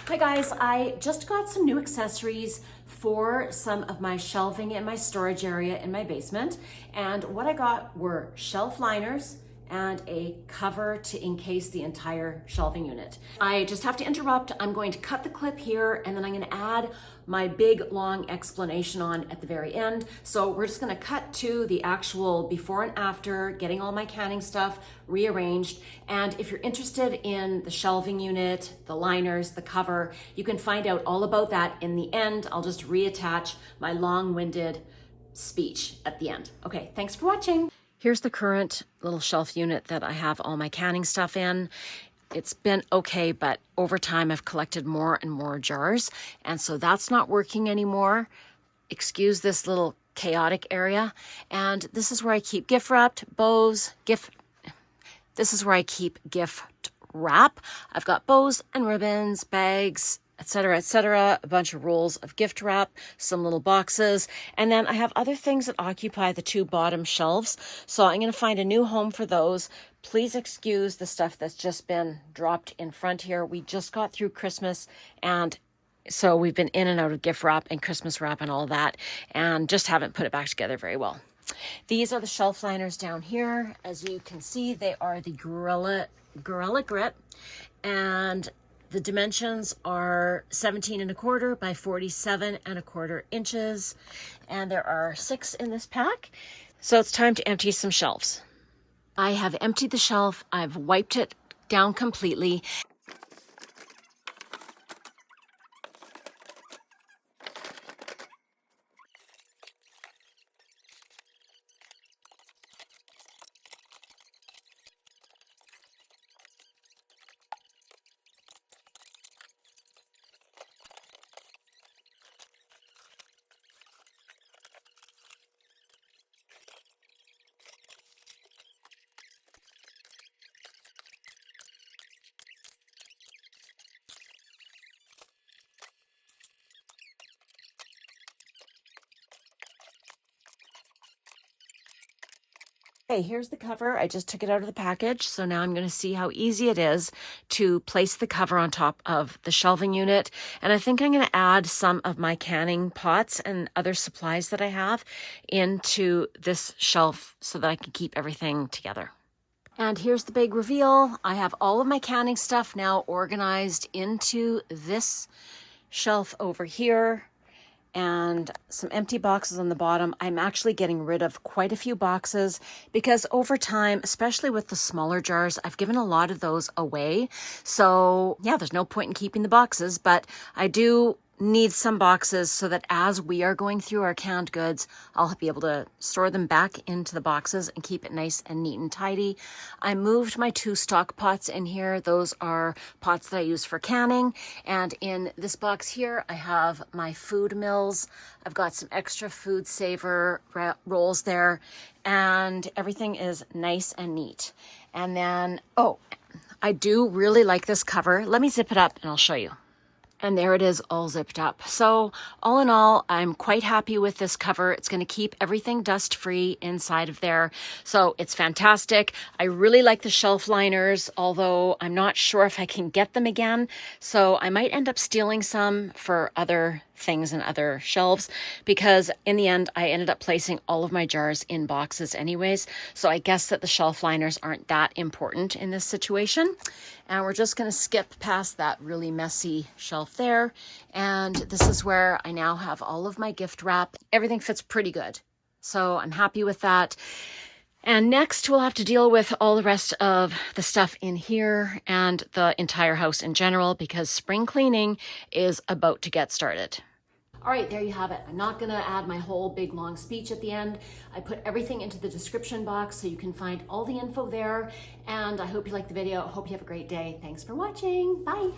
Hi guys, I just got some new accessories for some of my shelving in my storage area in my basement. And what I got were shelf liners and a cover to encase the entire shelving unit. I just have to interrupt. I'm going to cut the clip here and then I'm going to add my big long explanation on at the very end. So we're just going to cut to the actual before and after, getting all my canning stuff rearranged. And if you're interested in the shelving unit, the liners, the cover, you can find out all about that in the end. I'll just reattach my long-winded speech at the end. Okay, thanks for watching. Here's the current little shelf unit that I have all my canning stuff in. It's been okay, but over time I've collected more and more jars, and so that's not working anymore. Excuse this little chaotic area. And this is where I keep gift wrapped, bows, this is where I keep gift wrap. I've got bows and ribbons, bags, etc., a bunch of rolls of gift wrap, some little boxes, and then I have other things that occupy the two bottom shelves. So I'm going to find a new home for those. Please excuse the stuff that's just been dropped in front here. We just got through Christmas, and so we've been in and out of gift wrap and Christmas wrap and all that, and just haven't put it back together very well. These are the shelf liners down here. As you can see, they are the Gorilla Grit, and the dimensions are 17¼ by 47¼ inches, and there are 6 in this pack. So it's time to empty some shelves. I have emptied the shelf. I've wiped it down completely. Okay, here's the cover. I just took it out of the package. So now I'm going to see how easy it is to place the cover on top of the shelving unit. And I think I'm going to add some of my canning pots and other supplies that I have into this shelf so that I can keep everything together. And here's the big reveal. I have all of my canning stuff now organized into this shelf over here, and some empty boxes on the bottom. I'm actually getting rid of quite a few boxes because over time, especially with the smaller jars, I've given a lot of those away. So yeah, there's no point in keeping the boxes, but I do need some boxes so that as we are going through our canned goods, I'll be able to store them back into the boxes and keep it nice and neat and tidy. I moved my 2 stock pots in here. Those are pots that I use for canning. And in this box here, I have my food mills. I've got some extra food saver rolls there, and everything is nice and neat. And then, oh, I do really like this cover. Let me zip it up and I'll show you. And there it is, all zipped up. So all in all, I'm quite happy with this cover. It's going to keep everything dust-free inside of there. So it's fantastic. I really like the shelf liners, although I'm not sure if I can get them again. So I might end up stealing some for other things and other shelves, because in the end, I ended up placing all of my jars in boxes anyways. So I guess that the shelf liners aren't that important in this situation. And we're just going to skip past that really messy shelf there. And this is where I now have all of my gift wrap. Everything fits pretty good. So I'm happy with that. And next we'll have to deal with all the rest of the stuff in here and the entire house in general, because spring cleaning is about to get started. All right, there you have it. I'm not gonna add my whole big long speech at the end. I put everything into the description box so you can find all the info there. And I hope you liked the video. I hope you have a great day. Thanks for watching. Bye.